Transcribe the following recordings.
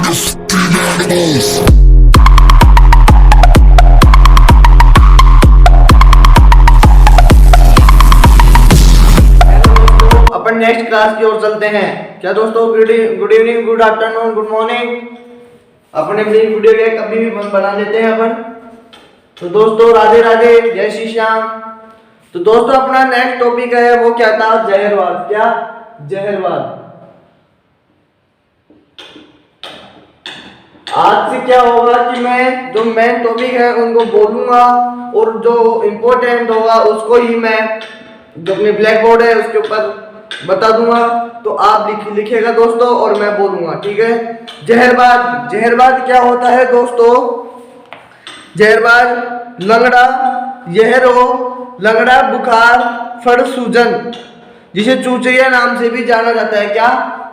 अपन next class की ओर चलते हैं। क्या दोस्तों, good evening, good afternoon, good morning. अपने अपनी वीडियो के कभी भी बना लेते हैं अपन। तो दोस्तों राधे राधे, जय श्री श्याम। तो दोस्तों अपना नेक्स्ट टॉपिक है वो क्या था, जहरवाद। क्या, जहरवाद। आज से क्या होगा कि मैं जो मेन टॉपिक है उनको बोलूंगा और जो इम्पोर्टेंट होगा उसको ही मैं जो अपने ब्लैक बोर्ड है उसके ऊपर बता दूंगा। तो आप लिखिएगा दोस्तों और मैं बोलूंगा, ठीक है। जहरवाद, जहरवाद क्या होता है दोस्तों? जहरवाद लंगड़ा, यह रोग लंगड़ा, बुखार, फड़ सूजन, जिसे चुरचिया नाम से भी जाना जाता है। क्या,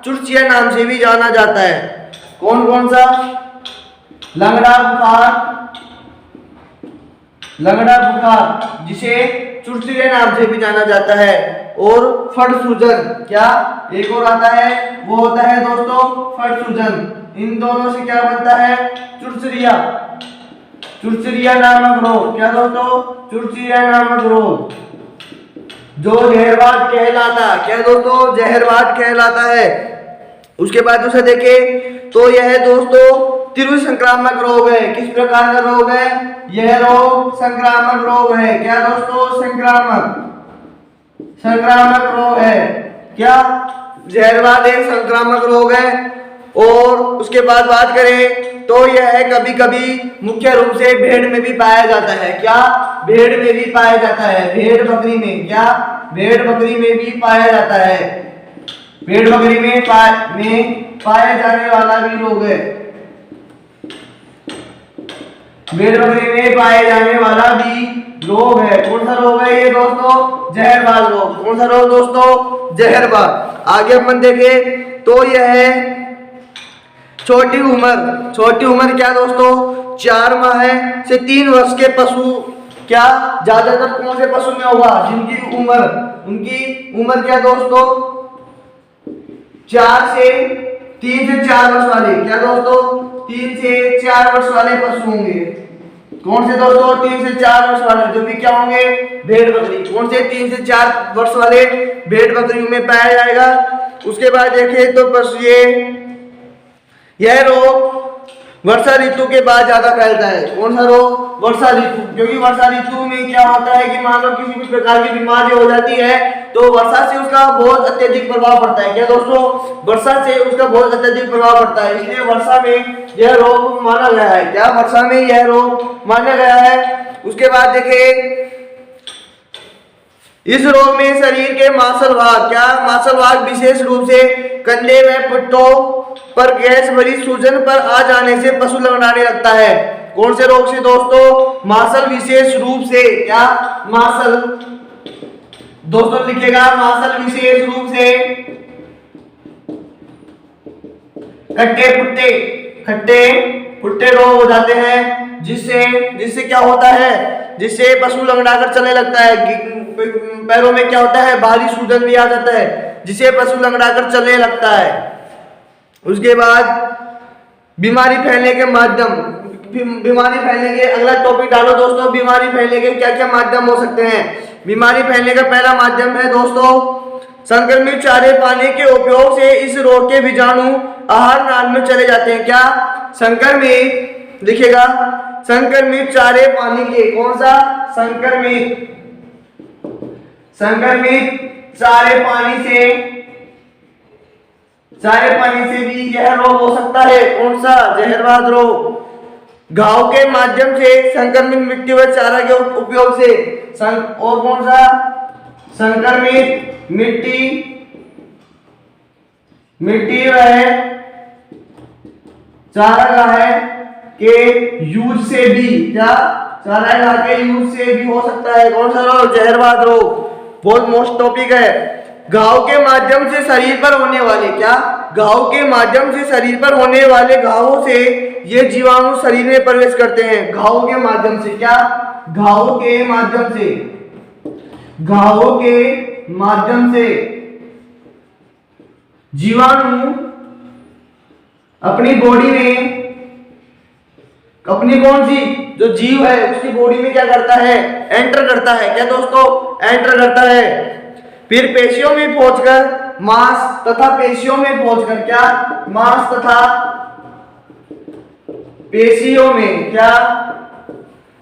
चुरचिया नाम से भी जाना जाता है। कौन कौन सा? लंगड़ा बुखार, लंगड़ा बुखार जिसे चुरचिया नाम से भी जाना जाता है, और फड़ सूजन। क्या, एक और आता है वो होता है दोस्तों फड़ सूजन। इन दोनों से क्या बनता है? चुरचिया, चुरचिया नामक रोग। क्या दोस्तों? चुरचिया नामक रोग जो जहरवाद कहलाता। क्या दोस्तों? जहरवाद कहलाता है। उसके बाद दूसरा देखें तो यह दोस्तों तीव्र संक्रामक रोग है। किस प्रकार का रोग है? यह रोग संक्रामक रोग है। क्या दोस्तों? संक्रामक, संक्रामक रोग है। क्या, जहरवाद एक संक्रामक रोग है। और उसके बाद बात करें तो यह कभी कभी मुख्य रूप से भेड़ में भी पाया जाता है। क्या, भेड़ में भी पाया जाता है। भेड़ बकरी में। क्या, भेड़ बकरी में भी पाया जाता है। भेड़ बकरी में पाया जाने वाला भी रोग है। भेड़ बकरी में पाए जाने वाला भी रोग है। कौन सा रोग है ये दोस्तों? जहरवाद रोग। कौन सा रोग दोस्तों? जहरवाद। आगे अपन देखें तो यह है छोटी उम्र। छोटी उम्र क्या दोस्तों? 4 माह से 3 वर्ष के पशु। क्या, ज्यादातर कौन से पशु में होगा? जिनकी उम्र, उनकी उम्र क्या दोस्तों? 3 से 4 वर्ष वाले। क्या दोस्तों? 3 से 4 वर्ष वाले पशु होंगे। कौन से दोस्तों? 3 से 4 वर्ष वाले, जो भी क्या होंगे? भेड़ बकरी। कौन से? 3 से 4 वर्ष वाले भेड़ बकरियों में पाया जाएगा। उसके बाद देखें तो पशु यह रोग वर्षा ऋतु के बाद ज्यादा फैलता है। कौन सा रोग? वर्षा ऋतु। क्योंकि वर्षा ऋतु में क्या होता है कि मान लो किसी भी प्रकार की बीमारी हो जाती है तो वर्षा से उसका बहुत अत्यधिक प्रभाव पड़ता है। क्या दोस्तों? वर्षा से उसका बहुत अत्यधिक प्रभाव पड़ता है, इसलिए वर्षा में यह रोग माना गया है। क्या, वर्षा में यह रोग माना गया है। उसके बाद देखिए इस रोग में शरीर के मांसल भाग। क्या, मांसल भाग विशेष रूप से कंधे व पिट्ठों पर गैस भरी सूजन पर आ जाने से पशु लंगड़ाने लगता है। कौन से रोग से दोस्तों? मांसल विशेष रूप से। क्या, मांसल दोस्तों लिखेगा, मांसल विशेष रूप से खट्टे पुट्टे रोग हो जाते हैं, जिससे क्या होता है? जिससे पशु लंगड़ाकर चलने लगता है। पैरों में क्या होता है? भारी सूजन भी आ जाता है, जिसे पशु लंगड़ाकर चलने लगता है। उसके बाद बीमारी फैलने के माध्यम। बीमारी फैलने के अगला टॉपिक डालो दोस्तों। बीमारी फैलने के क्या क्या माध्यम हो सकते हैं? बीमारी फैलने का पहला माध्यम है दोस्तों संक्रमित चारे पानी के उपयोग से इस रोग के बीजाणु आहार नाल में चले जाते हैं। क्या, संक्रमित लिखेगा, संक्रमित चारे पानी के। कौन सा? संक्रमित चारे पानी से भी यह रोग हो सकता है। कौन सा? जहरवाद रोग। घाव के माध्यम से संक्रमित मिट्टी व चारा के उपयोग से और कौन सा? संक्रमित मिट्टी व चारा है के यूज से भी। क्या, चारा के यूज से भी हो सकता है। कौन सा रोग? जहरवाद रोग। बहुत मोस्ट टॉपिक है। घाव के माध्यम से शरीर पर होने वाले। क्या, घाव के माध्यम से शरीर पर होने वाले घावों से ये जीवाणु शरीर में प्रवेश करते हैं। घाव के माध्यम से। क्या, घाव के माध्यम से जीवाणु अपनी बॉडी में, अपनी कौन सी जो जीव है उसकी बॉडी में क्या करता है, एंटर करता है। क्या दोस्तों, एंटर करता है। फिर पेशियों में पहुंचकर मांस तथा पेशियों में पहुंचकर क्या, मांस तथा पेशियों में क्या,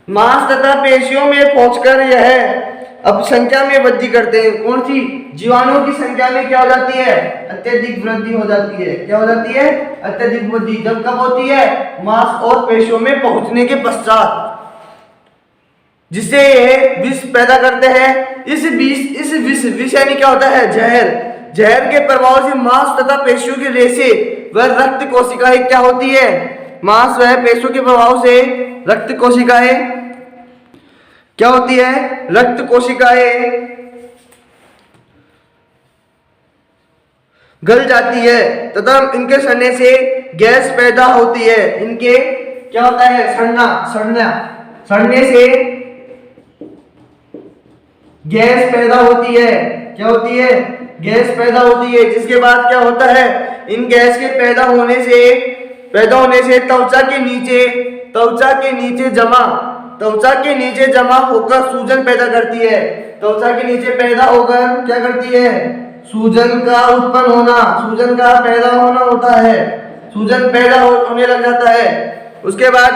मांस तथा पेशियों में पहुंचकर यह अब संख्या में वृद्धि करते हैं। कौन सी, जीवाणुओं की संख्या में क्या हो जाती है, अत्यधिक वृद्धि हो जाती है। क्या हो जाती है, अत्यधिक वृद्धि। जब कब होती है, मांस और पेशियों में पहुंचने के पश्चात, जिससे ये विष पैदा करते हैं। इस विष यानी क्या होता है, जहर। जहर के प्रभाव से मांस तथा पेशियों की रेशे व रक्त कोशिकाएं क्या होती है, मांस व पेशियों के प्रभाव से रक्त कोशिकाएं क्या होती है, रक्त कोशिकाएं गल जाती है तथा इनके सड़ने से गैस पैदा होती है। इनके क्या होता है, सड़ने से गैस पैदा होती है। क्या होती है, गैस पैदा होती है। जिसके बाद क्या होता है, इन गैस के पैदा होने से त्वचा के नीचे जमा होकर सूजन पैदा करती है। त्वचा के नीचे पैदा होकर क्या करती है, सूजन का उत्पन्न होना, सूजन का पैदा होना होता है। सूजन पैदा होने लग जाता है। उसके बाद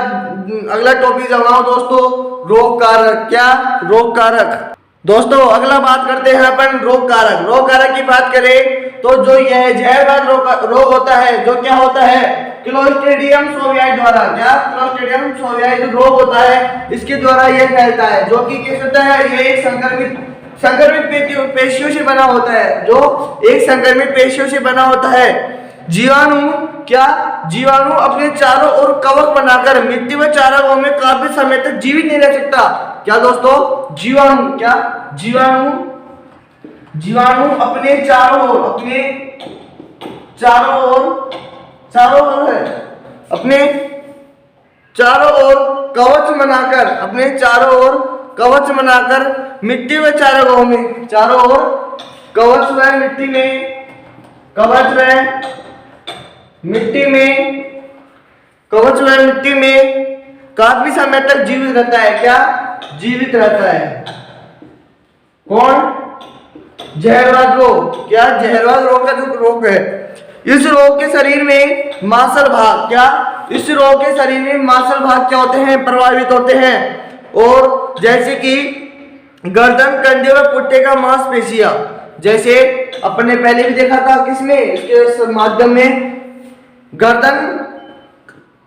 अगला टॉपिक जमाओ दोस्तों, रोग कारक। क्या, रोग कारक। दोस्तों अगला बात करते हैं अपन रोग कारक। रोग कारक की बात करें तो जो यह जहरवाद रोग होता है, जो क्या होता है, क्लोस्ट्रीडियम सोवियाई द्वारा, क्या, क्लोस्ट्रीडियम सोवियाई जो रोग होता है इसके द्वारा यह फैलता है। जो कि कैसे होता है, यह एक संक्रमित पेशियों से बना होता है, जो एक संक्रमित पेशियों से बना होता है। जीवाणु अपने चारों ओर कवच बनाकर मिट्टी व चारागाहों में काफी समय तक जीवित नहीं रह सकता। क्या दोस्तों, जीवाणु अपने चारों ओर कवच बनाकर मिट्टी व चारागाहों में, चारों ओर कवच व मिट्टी में काफी समय तक जीवित रहता है। क्या, जीवित रहता है। कौन, जहरवाद रोग। क्या, जहरवाद रोग का जो रोग है, इस रोग के शरीर में मांसल भाग, क्या, इस रोग के शरीर में मांसल भाग क्या होते हैं, प्रभावित होते हैं। और जैसे कि गर्दन, कंधे व पुट्टे का मांसपेशियां, जैसे अपने पहले भी देखा था किसमें, इसके माध्यम में गर्दन,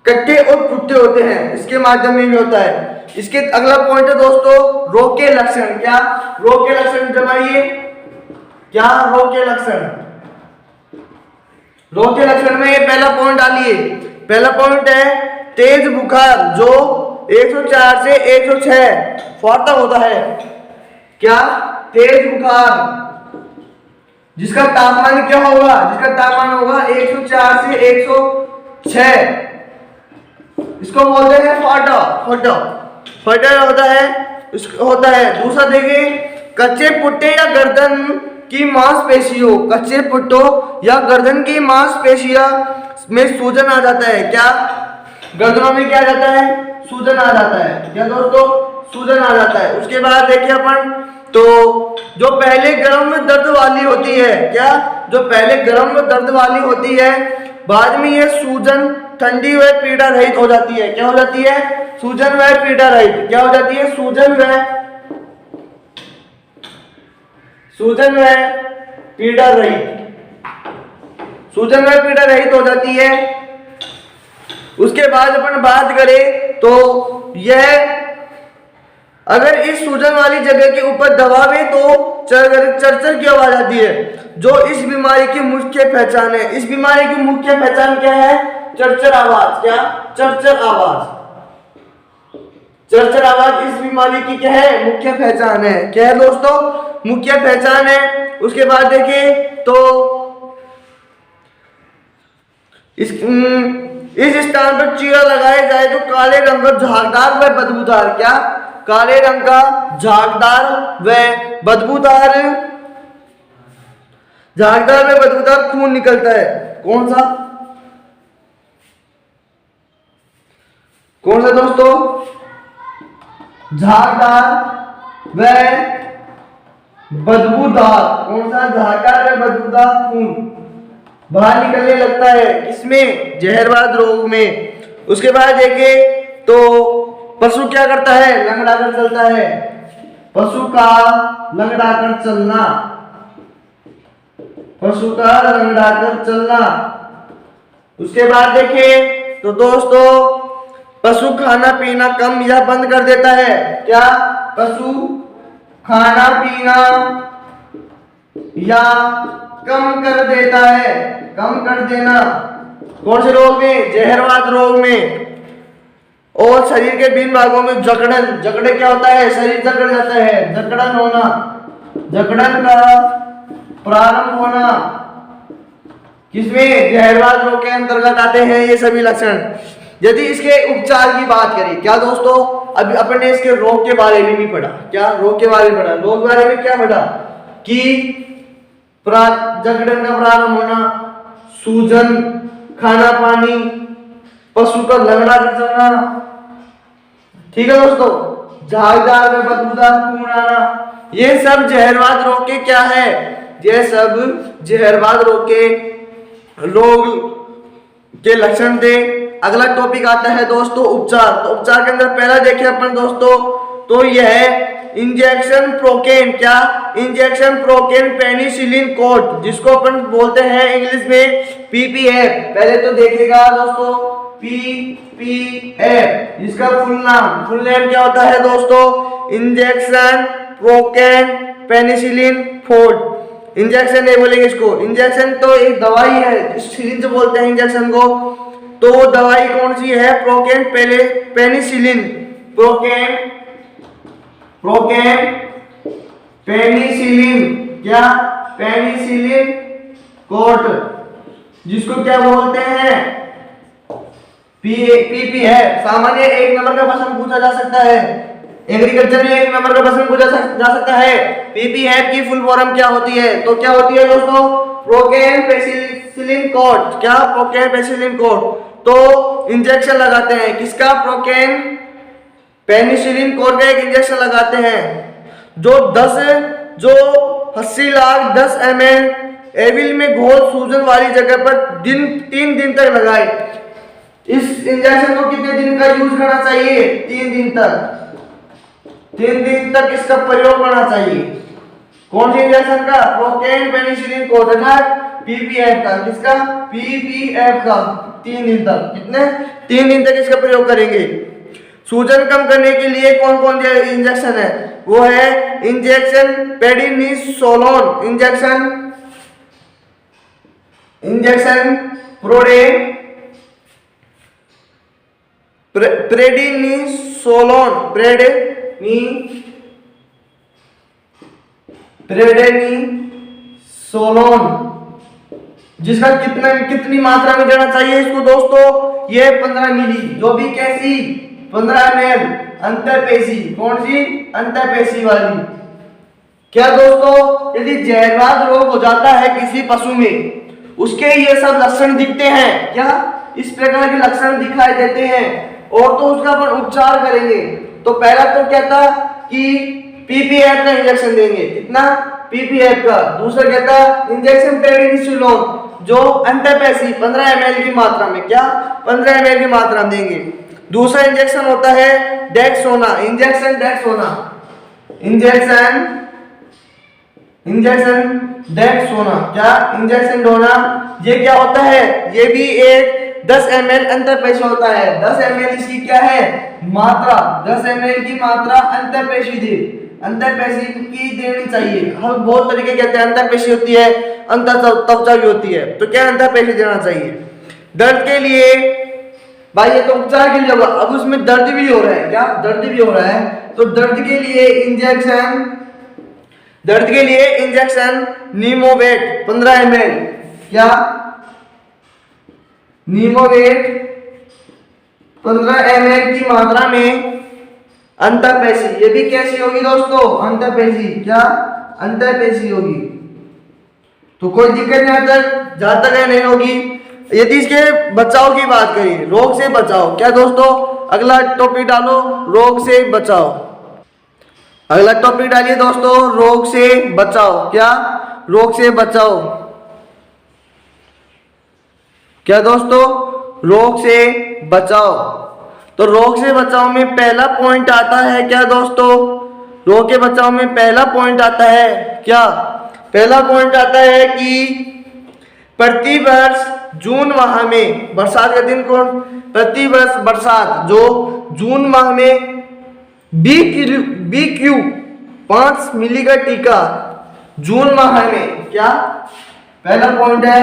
कट्टे और पुट्टे होते हैं, इसके माध्यम में भी होता है। इसके अगला पॉइंट है दोस्तों, रोग के लक्षण। क्या, रोग के लक्षण जमाइए। क्या, रोग के लक्षण। रोग के लक्षण में ये पहला पॉइंट डालिए। पहला पॉइंट है तेज बुखार, जो 104 से 106 फॉर तक होता है। क्या, तेज बुखार, जिसका तापमान क्या होगा, जिसका तापमान होगा 104 से 106, इसको बोलते हैं फटा होता है। दूसरा देखिए, कच्चे पुट्टे या गर्दन की मांसपेशियों, कच्चे पुट्टों या गर्दन की मांसपेशियां में सूजन आ जाता है। क्या, गर्दनों में क्या आ जाता है, सूजन आ जाता है। क्या दोस्तों, सूजन आ जाता है। उसके बाद देखिए अपन तो जो पहले गर्म दर्द वाली होती है, क्या, जो पहले गर्म दर्द वाली होती है, बाद में ये सूजन ठंडी व पीड़ा रहित हो जाती है। क्या हो जाती है, सूजन व पीड़ा रहित। क्या हो जाती है, सूजन व पीड़ा रहित हो जाती है। उसके बाद अपन बात करें तो यह अगर इस सूजन वाली जगह के ऊपर दबावे तो चरचर की आवाज आती है, जो इस बीमारी की मुख्य पहचान है। इस बीमारी की मुख्य पहचान क्या है, चरचर आवाज। क्या, चरचर आवाज इस बीमारी की क्या है, मुख्य पहचान है। क्या है दोस्तों, मुख्य पहचान है। उसके बाद देखिए तो इस स्थान पर चीरा लगाया जाए तो काले रंग का झागदार व बदबूदार, क्या, काले रंग का झागदार व बदबूदार खून निकलता है। कौन सा, कौन सा दोस्तों? झागदार व बदबूदार। कौन सा? झागदार व बदबूदार खून बाहर निकलने लगता है, किसमें? जहरवाद रोग में। उसके बाद देखिए तो पशु क्या करता है? लंगड़ाकर चलता है। पशु का लंगड़ाकर चलना, पशु का लंगड़ाकर चलना। उसके बाद देखिए तो दोस्तों पशु खाना पीना कम या बंद कर देता है। क्या? पशु खाना पीना या कम कर देता है, कम कर देना। कौन से रोग में? जहरवाद रोग में। और शरीर के विभिन्न भागों में जकड़न, जकड़े क्या होता है? शरीर जकड़ जाता है, जकड़न होना, जकड़न का प्रारंभ होना, किसमें? जहरवाद रोग के अंतर्गत आते हैं ये सभी लक्षण। यदि इसके उपचार की बात करें, क्या दोस्तों? अभी अपन ने इसके रोग के बारे में भी पढ़ा। क्या? रोग के बारे में पढ़ा। रोग के बारे में क्या पढ़ा? कि जकड़न का प्रारंभ होना, सूजन, खाना पानी, पशु का लंगड़ा चलना, ठीक है दोस्तों, झागदार में बदबूदार खून आना, ये सब जहरवाद रोग के क्या है? ये सब जहरवाद रोग के लक्षण थे। अगला टॉपिक आता है दोस्तों उपचार। तो उपचार के अंदर पहला देखिए अपन दोस्तों तो यह है इंजेक्शन प्रोकेन। क्या? इंजेक्शन प्रोकेन पेनिसिलिन कोट, जिसको अपन बोलते हैं इंग्लिश में पीपीएफ। पहले तो देखिएगा दोस्तों पीपीएफ, इसका फुल नेम क्या होता है दोस्तों? Injection procaine penicillin fort. Injection नहीं बोलेंगे इसको, इंजेक्शन तो एक दवाई है, सिरिंज बोलते हैं इंजेक्शन को। तो वो दवाई कौन सी है? Procaine penicillin, procaine penicillin. क्या? पेनिसिलिन कोट, जिसको क्या बोलते हैं? पीपीएफ। सामान्य एक नंबर का प्रश्न पूछा जा सकता है, एग्रीकल्चर में एक नंबर का प्रश्न पूछा जा सकता है। पीपीएफ की फुल फॉर्म क्या होती है? तो क्या होती है दोस्तों? Procaine penicillin coat. क्या? Procaine penicillin coat. तो इंजेक्शन लगाते हैं किसका? प्रोकेन पेनिसिलिन कोट का एक इंजेक्शन लगाते हैं जो 80 लाख 10 ml एविल में घोल सूजन वाली जगह पर 3 दिन तक लगाए। इस इंजेक्शन को कितने दिन का यूज करना चाहिए? 3 दिन तक। 3 दिन तक इसका प्रयोग करना चाहिए। कौन से इंजेक्शन का? प्रोकेन पेनिसिलिन कोट का, पीपीएफ का। किसका? पीपीएफ का। 3 दिन तक। कितने? 3 दिन तक इसका प्रयोग करेंगे। सूजन कम करने के लिए कौन कौन से इंजेक्शन है? वो है इंजेक्शन प्रेडिनिसोलोन, इंजेक्शन प्रेडिनिसोलोन, जिसका कितनी मात्रा में देना चाहिए इसको दोस्तों? ये 15 मिली, जो भी कैसी? 15 ml अंतरपेशी। कौन सी? अंतरपेशी वाली। क्या दोस्तों? यदि जहरवाद रोग हो जाता है किसी पशु में, उसके ये सब लक्षण दिखते हैं, क्या इस प्रकार के लक्षण दिखाई देते हैं, और तो उसका अपन उपचार करेंगे। तो पहला तो क्या था कि पीपीएफ का इंजेक्शन देंगे। कितना? पीपीएफ का। दूसरा क्या था? इंजेक्शन प्रेडिनिसोलोन, जो अंतरपेशी 15 ml की मात्रा में, क्या 15 ml की मात्रा में देंगे। दूसरा इंजेक्शन होता है डेक्सोना, इंजेक्शन डेक्सोना, इंजेक्शन डेक्सोना। क्या? इंजेक्शन डोना। ये क्या होता है? ये भी एक 10 ml अंतरपेशी होता है। 10 ml इसकी क्या है? मात्रा। 10 ml की मात्रा अंतरपेशी अंतरपेशी की देनी चाहिए। हम बहुत तरीके कहते हैं, अंतरपेशी होती है, अंतःत्वचा भी होती है। तो क्या अंतरपेशी देना चाहिए? दर्द के लिए भाई, ये तो उपचार के लिए होगा। अब उसमें दर्द भी हो रहा है। क्या? दर्द भी हो रहा है। तो दर्द के लिए इंजेक्शन नीमोवेट 15 ml। क्या? नीमोवेट 15 ml की मात्रा में अंतरपेशी। ये भी कैसी होगी दोस्तों? अंतरपेशी। क्या? अंतरपेशी होगी। तो कोई दिक्कत नहीं जहां तक नहीं होगी। यदि इसके बचाव की बात करें, रोग से बचाव, क्या दोस्तों? अगला टॉपिक डालो, रोग से बचाओ। अगला टॉपिक डालिए दोस्तों, रोग से बचाओ। क्या? रोग से बचाओ। क्या दोस्तों? रोग से बचाओ। तो रोग से बचाओ में पहला पॉइंट आता है क्या दोस्तों? रोग के बचाव में पहला पॉइंट आता है क्या? पहला पॉइंट आता है कि प्रतिवर्ष जून माह में, बरसात का दिन कौन? प्रतिवर्ष बरसात जो जून माह में BQ 5 मिली का टीका जून माह में, क्या पहला पॉइंट है,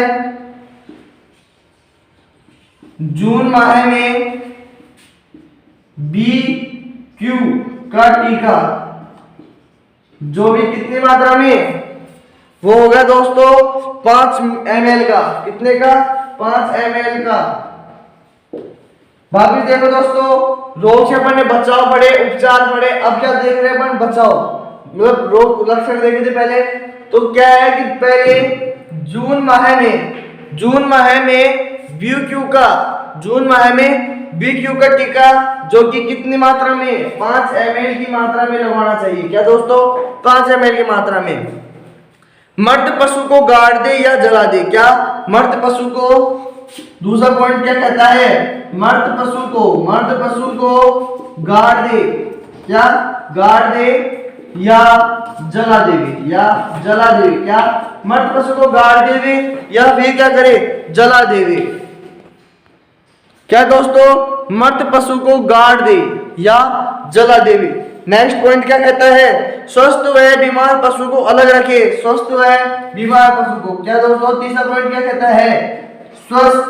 जून माह में BQ का टीका जो भी कितनी मात्रा में, वो होगा दोस्तों 5 ml का। कितने का? 5 ml का। वापिस देखो दोस्तों, रोग से अपन ने बचाव पढ़े, उपचार पढ़े, अब क्या देख रहे हैं अपन? बचाव। मतलब रोग लक्षण देखे थे पहले, तो क्या है कि पहले जून माह में BQ का टीका जो कि कितनी मात्रा में? 5 ml की मात्रा में लगवाना चाहिए। क्या दोस्तों? 5 ml की मात्रा में। मर्द पशु को गाड़ दे या जला दे। क्या? मर्द पशु को, दूसरा पॉइंट क्या कहता है? मर्द पशु को गाड़ दे। क्या? गाड़ दे या जला देवे। क्या? मर्द पशु को गाड़ देवे या फिर क्या करे? जला देवे। क्या दोस्तों? मर्द पशु को गाड़ दे या जला देवे। नेक्स्ट पॉइंट क्या कहता है? स्वस्थ व बीमार पशु को अलग रखे। स्वस्थ व बीमार पशु को। क्या दोस्तों? तीसरा पॉइंट क्या कहता है? स्वस्थ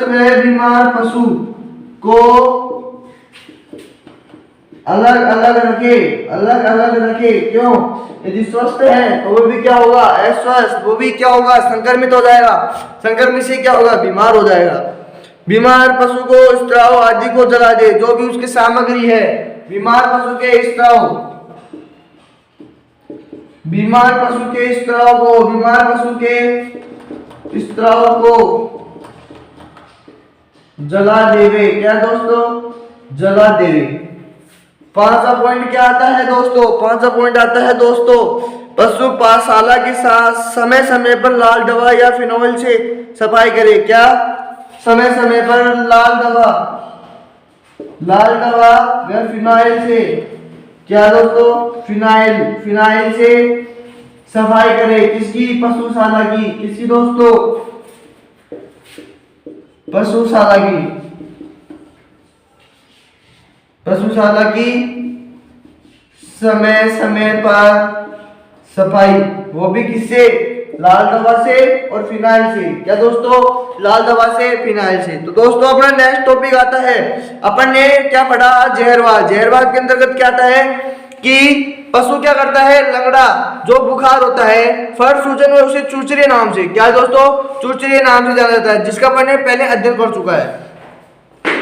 व बीमार पशु को अलग अलग रखे। क्यों? यदि स्वस्थ है तो वो भी क्या होगा? अस्वस्थ। वो भी क्या होगा? संक्रमित हो जाएगा। संक्रमित से क्या होगा? बीमार हो जाएगा। बीमार पशु को स्त्राव आदि को जला दे, जो भी उसकी सामग्री है। बीमार पशु के स्त्राव को जला देवे। क्या दोस्तों? जला देवे। पांचवा पॉइंट क्या आता है दोस्तों? पांचवा पॉइंट आता है दोस्तों, पशु पाठशाला के साथ समय समय पर लाल दवा या फिनोइल से सफाई करे। क्या? समय समय पर लाल दवा या फिनाइल से। क्या दोस्तों? फिनाइल से सफाई करे। किसकी? पशुशाला की। किसकी दोस्तों? पशुशाला की समय समय पर सफाई, वो भी किससे? लाल दवा से और फिनाइल से। क्या दोस्तों? लाल दवा से, फिनाइल से। तो दोस्तों अपना नेक्स्ट टॉपिक आता है, अपन ने क्या पढ़ा? जहरवाद। जहरवाद के अंतर्गत क्या आता है कि पशु क्या करता है? लंगड़ा जो बुखार होता है, फर सूजन और उसे चूचरे नाम से। क्या दोस्तों? चूचरे नाम से जाना जाता है, जिसका अपन ने पहले अध्ययन कर चुका है।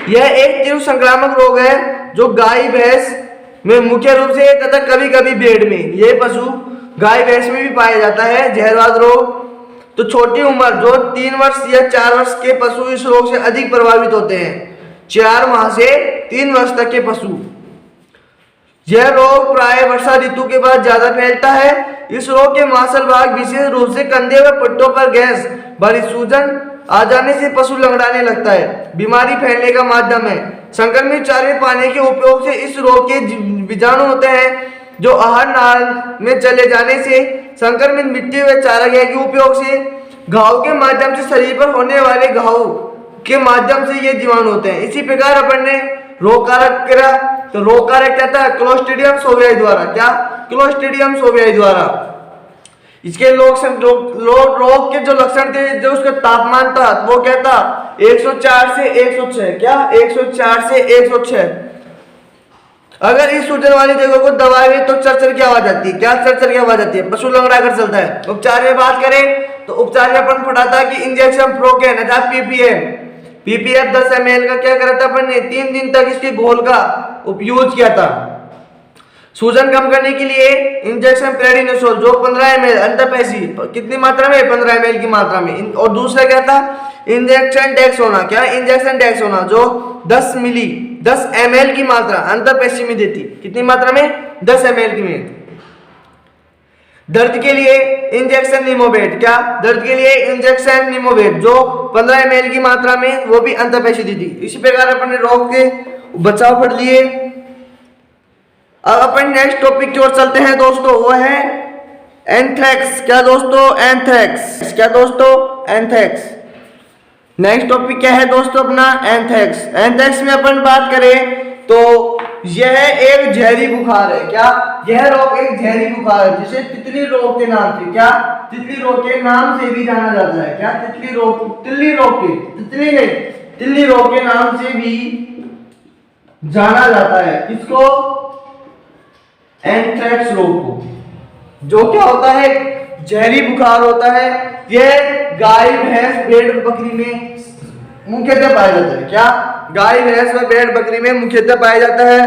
यह एक तीव्र संक्रामक रोग है जो गाय भैंस में मुख्य रूप से तथा कभी कभी भेड़ में, यह पशु गाय भैंस में भी पाया जाता है जहरवाद रोग। तो छोटी उम्र जो 3 वर्ष या 4 वर्ष के पशु इस रोग से अधिक प्रभावित होते हैं। 4 माह से 3 वर्ष तक के पशु। यह रोग प्राय वर्षा ऋतु के बाद ज्यादा फैलता है। इस रोग के मांसल भाग विशेष रूप से कंधे व पट्टों पर गैस भरी सूजन आ जाने से पशु लंगड़ाने लगता है। बीमारी फैलने का माध्यम है। संक्रमित चारे पानी के उपयोग से इस रोग के बीजाणु होते हैं जो आहार नाल में चले जाने से, संक्रमित मिट्टी व चारागाह के उपयोग से, घाव के माध्यम से, शरीर पर होने वाले घाव के माध्यम से ये जीवाणु होते हैं। इसी प्रकार अपन ने रोग कारक करा, तो रोग कारक क्या था? क्लोस्ट्रीडियम सोवियाई द्वारा। क्या? क्लोस्ट्रीडियम सोवियाई द्वारा। इसके रोग के जो लक्षण थे, जो उसका तापमान था वो क्या था? 104 से 106। क्या? 104 से 106। अगर इस सूजन वाली जगह को दबाए तो चरचर की आवाज आती है। क्या? चरचर की आवाज आती है, पशु लंगड़ा कर चलता है। उपचार में बात करें तो उपचार में अपन पढ़ा था कि इंजेक्शन प्रोकेन अर्थात पीपीएफ 10 ml का क्या करा था अपन ने? 3 दिन तक इसके घोल का उपयोग किया था। सूजन कम करने के लिए इंजेक्शन प्रेडिनिसोल जो 15 ml अंतःपैसी, कितनी मात्रा में? 15 ml की मात्रा में। और दूसरा क्या था? इंजेक्शन टैक्स होना, क्या इंजेक्शन टैक्स होना, जो 10 ml की मात्रा अंतःपेशी में देती, कितनी मात्रा में, 10 ml की में। दर्द के लिए इंजेक्शन निमोवेट, क्या दर्द के लिए इंजेक्शन निमोवेट जो 15 ml की मात्रा में, वो भी अंतःपेशी दी थी। इसी प्रकार अपन ने रोग के बचाव पढ़ लिए। अब अपन नेक्स्ट टॉपिक की ओर चलते हैं दोस्तों, वो है एंथ्रेक्स। क्या दोस्तों, एंथ्रेक्स, क्या दोस्तों, एंथ्रेक्स। नेक्स्ट टॉपिक क्या है दोस्तों अपना, एंथ्रेक्स। एंथ्रेक्स में अपन बात करें तो यह एक जहरी बुखार है, क्या, यह रोग एक जहरी बुखार है जिसे तितली रोग के नाम से, क्या, तितली रोग के नाम से भी जाना जाता है, क्या, तितली रोग के, तितली रोग के नाम से भी जाना जाता है। किसको, एंथ्रेक्स रोग को, जो क्या होता है, जहरी बुखार होता है। यह गाय, भैंस, भेड़, बकरी में मुख्यतः पाया जाता है, क्या, गाय, भैंस व भेड़, बकरी में मुख्यतः पाया जाता है।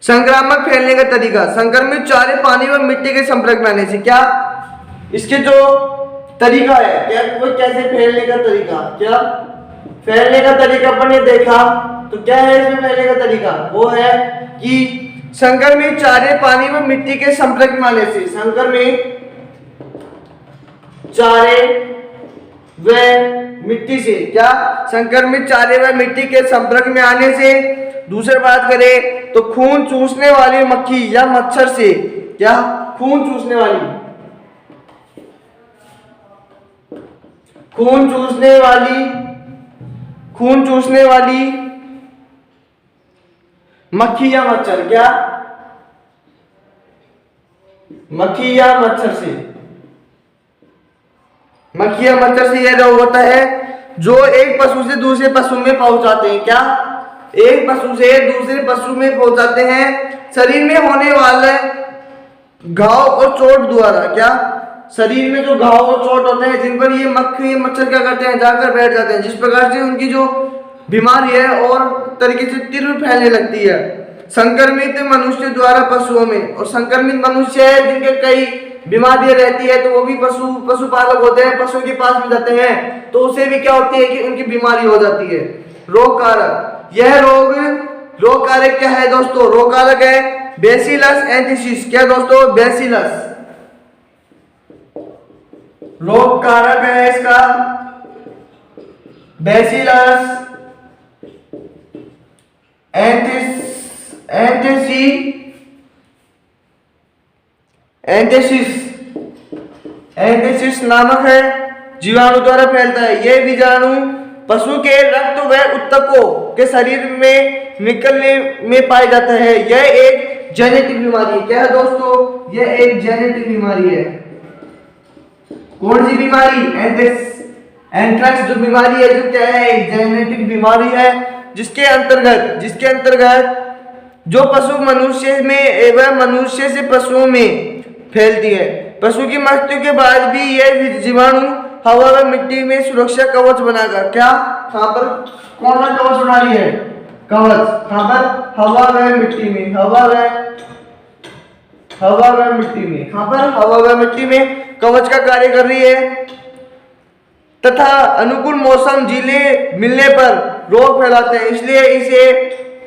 संक्रामक फैलने का तरीका, संक्रमित चारे पानी व मिट्टी के संपर्क में आने से, क्या, इसके जो तरीका है, क्या, वो कैसे फैलने का तरीका, क्या फैलने का तरीका अपन ने देखा, तो क्या है इसमें फैलने का तरीका, वो है कि संक्रमित चारे पानी व मिट्टी के संपर्क में आने से, संक्रमित चारे व मिट्टी से, क्या, संक्रमित चारे व मिट्टी के संपर्क में आने से। दूसरी बात करें तो खून चूसने वाली मक्खी या मच्छर से, क्या, खून चूसने वाली मक्खी या मच्छर, क्या, मक्खी या मच्छर से यह रोग होता है जो एक पशु से दूसरे पशु में पहुंचाते हैं, क्या, एक पशु से दूसरे पशु में पहुंचाते हैं शरीर में होने वाले घाव और चोट द्वारा, क्या, शरीर में जो घाव और चोट होते हैं जिन पर ये मक्खी मच्छर क्या करते हैं, जाकर बैठ जाते हैं, जिस प्रकार से उनकी जो बीमारी है और तरीके से तीव्र फैलने लगती है। संक्रमित मनुष्य द्वारा पशुओं में, और संक्रमित मनुष्य है जिनके कई बीमारियां रहती है तो वो भी पशुपालक होते हैं, पशु के पास भी जाते हैं तो उसे भी क्या होती है कि उनकी बीमारी हो जाती है। रोग कारक, यह रोग कारक क्या है दोस्तों, रोग कारक है बैसिलस एंथ्रेसिस, क्या दोस्तों, बैसिलस रोग कारक है इसका, बैसिलस एंथ्रेसिस नामक है जीवाणु द्वारा फैलता है। यह बीजाणु पशु के रक्त व उत्तकों के शरीर में निकलने में पाया जाता है। यह एक जेनेटिक बीमारी है, क्या है दोस्तों, यह एक जेनेटिक बीमारी है। कौन सी बीमारी, एंथ्रेक्स जो बीमारी है, जो क्या है, एक जेनेटिक बीमारी है जिसके अंतर्गत जो पशु मनुष्य में एवं मनुष्य से पशुओं में फैलती है। पशु की मृत्यु के बाद भी यह जीवाणु हवा व मिट्टी में सुरक्षा कवच बनाकर, क्या, कहां पर कौन सा कवच बना रही है, कवच, कहां पर, हवा व मिट्टी में, हवा व मिट्टी में कवच का कार्य कर रही है तथा अनुकूल मौसम जिले मिलने पर रोग फैलाते हैं, इसलिए इसे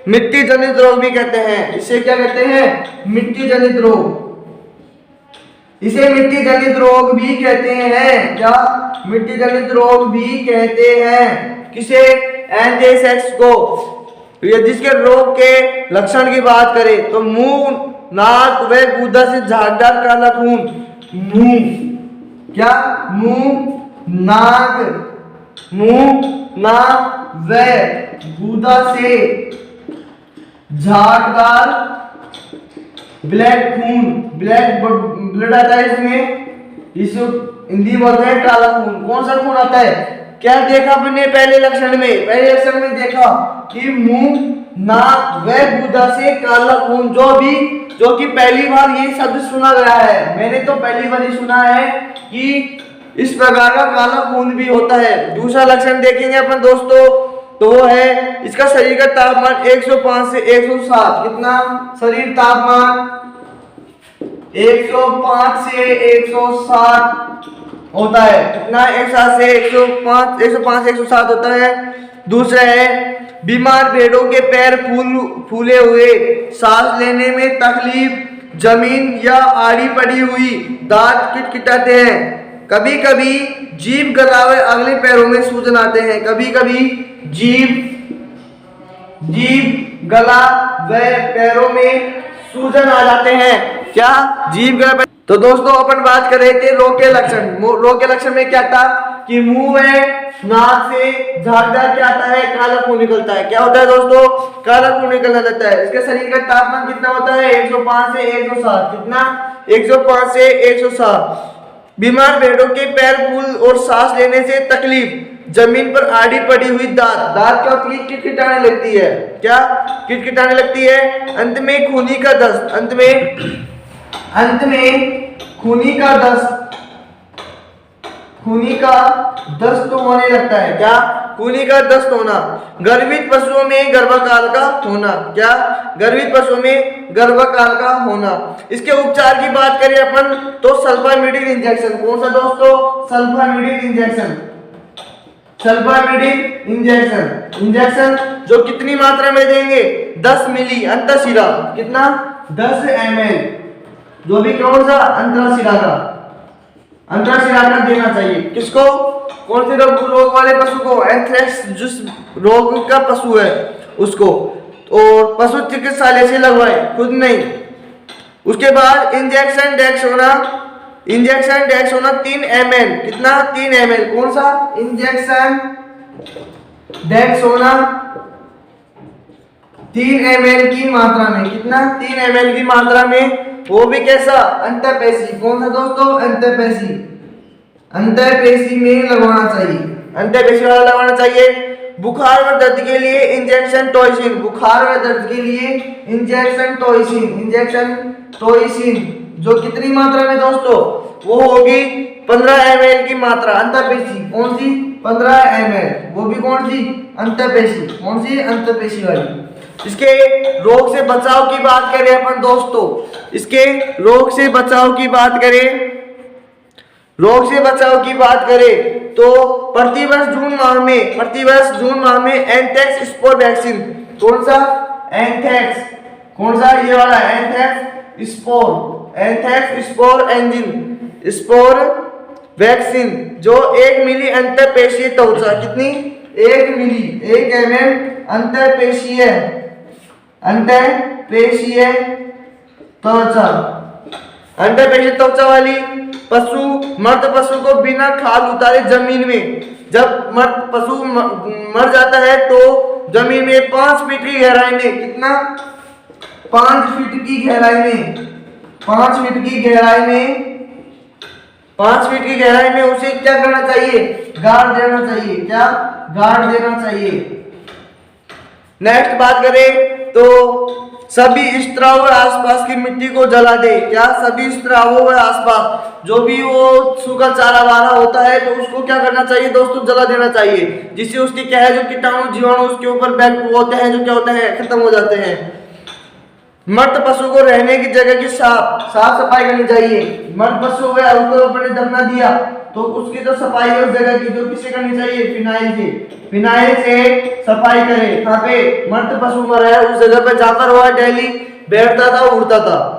मिट्टी जनित रोग भी कहते हैं। इसे क्या कहते हैं, मिट्टी जनित रोग, इसे मिट्टी जनित रोग भी कहते हैं, क्या, मिट्टी जनित रोग भी कहते हैं। किसे, एंथ्रेक्स को। जिसके रोग के लक्षण की बात करें तो मुंह, नाक व गूदा से झागदार काला खून, मुंह, क्या, मुंह, नाक व गूदा से झागदार ब्लैक खून, ब्लैक ब्लड आता है इसमें, इस हिंदी में बोलते हैं काला खून। कौन सा खून आता है, क्या देखा आपने पहले लक्षण में देखा कि मुंह, नाक व गूदा से काला खून, जो कि पहली बार ये शब्द सुना गया है, मैंने तो पहली बार ही सुना है कि इस प्रकार का काला खून भी होता है। दूसरा लक्षण देखेंगे अपन दोस्तों तो वो है इसका शरीर का तापमान 105 से 107, कितना, शरीर तापमान 105 से 107 होता है। कितना? 107 से 105 से 107 होता है। दूसरा है बीमार भेड़ों के पैर फूले हुए, सांस लेने में तकलीफ, जमीन या आड़ी पड़ी हुई, दांत किटकिटाते हैं, कभी कभी जीभ गला हुए अगले पैरों में सूजन आते हैं। कभी कभी जीभ गला व पैरों में सूजन आ जाते हैं। क्या? जीभ गला। तो दोस्तों अपन बात कर रहे थे रोग के लक्षण। रोग के लक्षण में क्या था कि मुंह में नाक से झागदार क्या आता है? काला खून निकलता है। क्या होता है दोस्तों? काला खून निकलने लगता है। इसके शरीर का तापमान कितना होता है? 105 से 107। कितना? 105 से 107। बीमार भेड़ों के पैर फूल और सांस लेने से तकलीफ, जमीन पर आड़ी पड़ी हुई, दांत क्या होती है? किटकिटाने लगती है। क्या? किटकिटाने लगती है। अंत में खूनी का दस्त, अंत में खूनी का दस्त होने लगता है। क्या? खूनी का दस्त होना। गर्भित पशुओं में गर्भकाल का होना। क्या? गर्भित पशुओं में गर्भकाल का होना। इसके उपचार की बात करें अपन तो सल्फामिडिल इंजेक्शन। कौन सा दोस्तों? सल्फामिडिल इंजेक्शन जो कितनी मात्रा में देंगे? 10 मिली अंतःशिरा। कितना? 10 ml। जो भी कौन सा? अंतःशिरा का देना चाहिए। किसको? कौन से रोग वाले पशु को? एंथ्रेक्स जिस रोग का पशु है उसको। और पशु चिकित्सालय से लगवाए, खुद नहीं। उसके बाद इंजेक्शन डेक्सोना 3 ml। कितना? 3 ml। कौन सा? इंजेक्शन डेक्सोना 3 ml की मात्रा में। कितना? 3 ml की मात्रा में। वो भी कैसा? अंतःपेशी। कौन सा दोस्तों? अंतःपेशी में लगवाना चाहिए। अंतःपेशी वाला लगवाना चाहिए। बुखार और दर्द के लिए इंजेक्शन टॉयसिन जो कितनी मात्रा में दोस्तों? वो होगी 15 ml की मात्रा। अंतःपेशी कौन सी? 15 ml। वो भी कौन सी? अंतःपेशी। कौन सी? अंतःपेशी वाली। इसके रोग से बचाव की बात करें अपन दोस्तों, रोग से बचाव की बात करें तो प्रतिवर्ष जून माह में एंथ्रेक्स स्पोर वैक्सीन। कौन सा? एंथ्रेक्स। कौन सा? ये वाला एंथ्रेक्स स्पोर वैक्सीन जो 1 मिली अंतःपेशीय त्वचा। कितनी? 1 मिली 1 ml अंतःपेशीय त्वचा वाली मर्द पशु को बिना खाल उतारे जमीन में, जब मर्द पशु मर जाता है तो जमीन में 5 फीट की गहराई में। कितना? 5 फीट की गहराई में उसे क्या करना चाहिए? गाड़ देना चाहिए। क्या? गाड़ देना चाहिए। नेक्स्ट बात करें तो सभी स्त्राव आसपास की मिट्टी को जला दे। क्या? सभी स्त्रावों के आसपास जो भी वो सूखा चारा वारा होता है तो उसको क्या करना चाहिए दोस्तों? जला देना चाहिए, जिससे उसकी क्या है जो कीटाणु जीवाणु उसके ऊपर बैठ होते हैं जो क्या होते हैं? खत्म हो जाते हैं। मृत पशु को रहने की जगह की साफ सफाई करनी चाहिए। मृत पशु हो गया, उसको अपने दफना दिया तो उसकी जो सफाई है उस जगह की जो किससे करनी चाहिए? फिनाइल से सफाई करें। कहाँ पे? मृत पशु मरा है उस जगह पे जाकर वह डेली बैठता था, उड़ता था।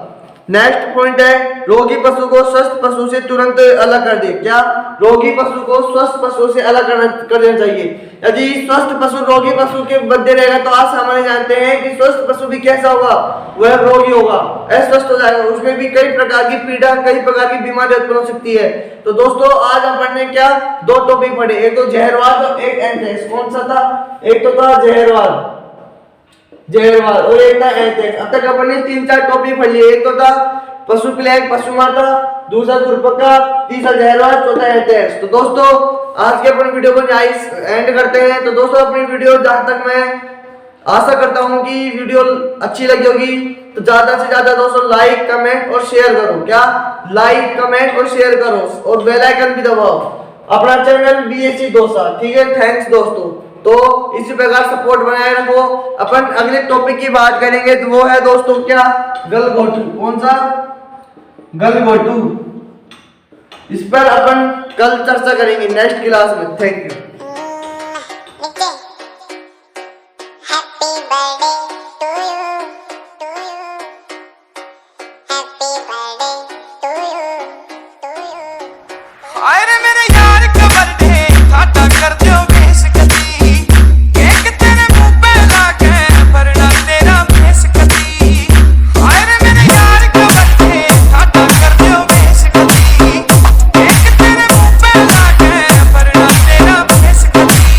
नेक्स्ट पॉइंट है रोगी पशु को स्वस्थ पशु से तुरंत अलग कर दे। क्या? रोगी पशु को स्वस्थ पशु से अलग कर देना चाहिए। यदि स्वस्थ पशु रोगी पशु के मध्य रहेगा तो आप सामान्य जानते हैं कि स्वस्थ पशु भी कैसा होगा? वह रोगी होगा, अस्वस्थ हो जाएगा। उसमें भी कई प्रकार की पीड़ा, कई प्रकार की बीमारी उत्पन्न हो सकती है। तो दोस्तों आज अपन ने क्या 2 टॉपिक पढ़े, एक तो जहरवाद और एक एंथ्रेक्स। कौन सा था? एक तो था जहरवाद और एक था एंथ्रेक्स। अब तक अपन ने 3-4 टॉपिक पढ़ लिए। एक तो था पशु प्लेग, पशु माता, दूसरा खुरपका, तीसरा जहरवाद, चौथा एंथ्रेक्स। तो दोस्तों आज के अपन वीडियो को एंड करते हैं। तो दोस्तों अपनी वीडियो जहां तक मैं आशा करता हूं कि वीडियो अच्छी लगी होगी तो ज्यादा से ज्यादा दोस्तों लाइक कमेंट और शेयर करो। क्या? लाइक कमेंट और शेयर करो और बेल आइकन भी दबाओ। अपना चैनल BSc डोसा। ठीक है, थैंक्स दोस्तों। तो इसी प्रकार सपोर्ट बनाए रखो। अपन अगले टॉपिक की बात करेंगे तो वो है दोस्तों क्या? गलघोटू। कौन सा? गलघोटू। इस पर अपन कल चर्चा करेंगे नेक्स्ट क्लास में। Thank you.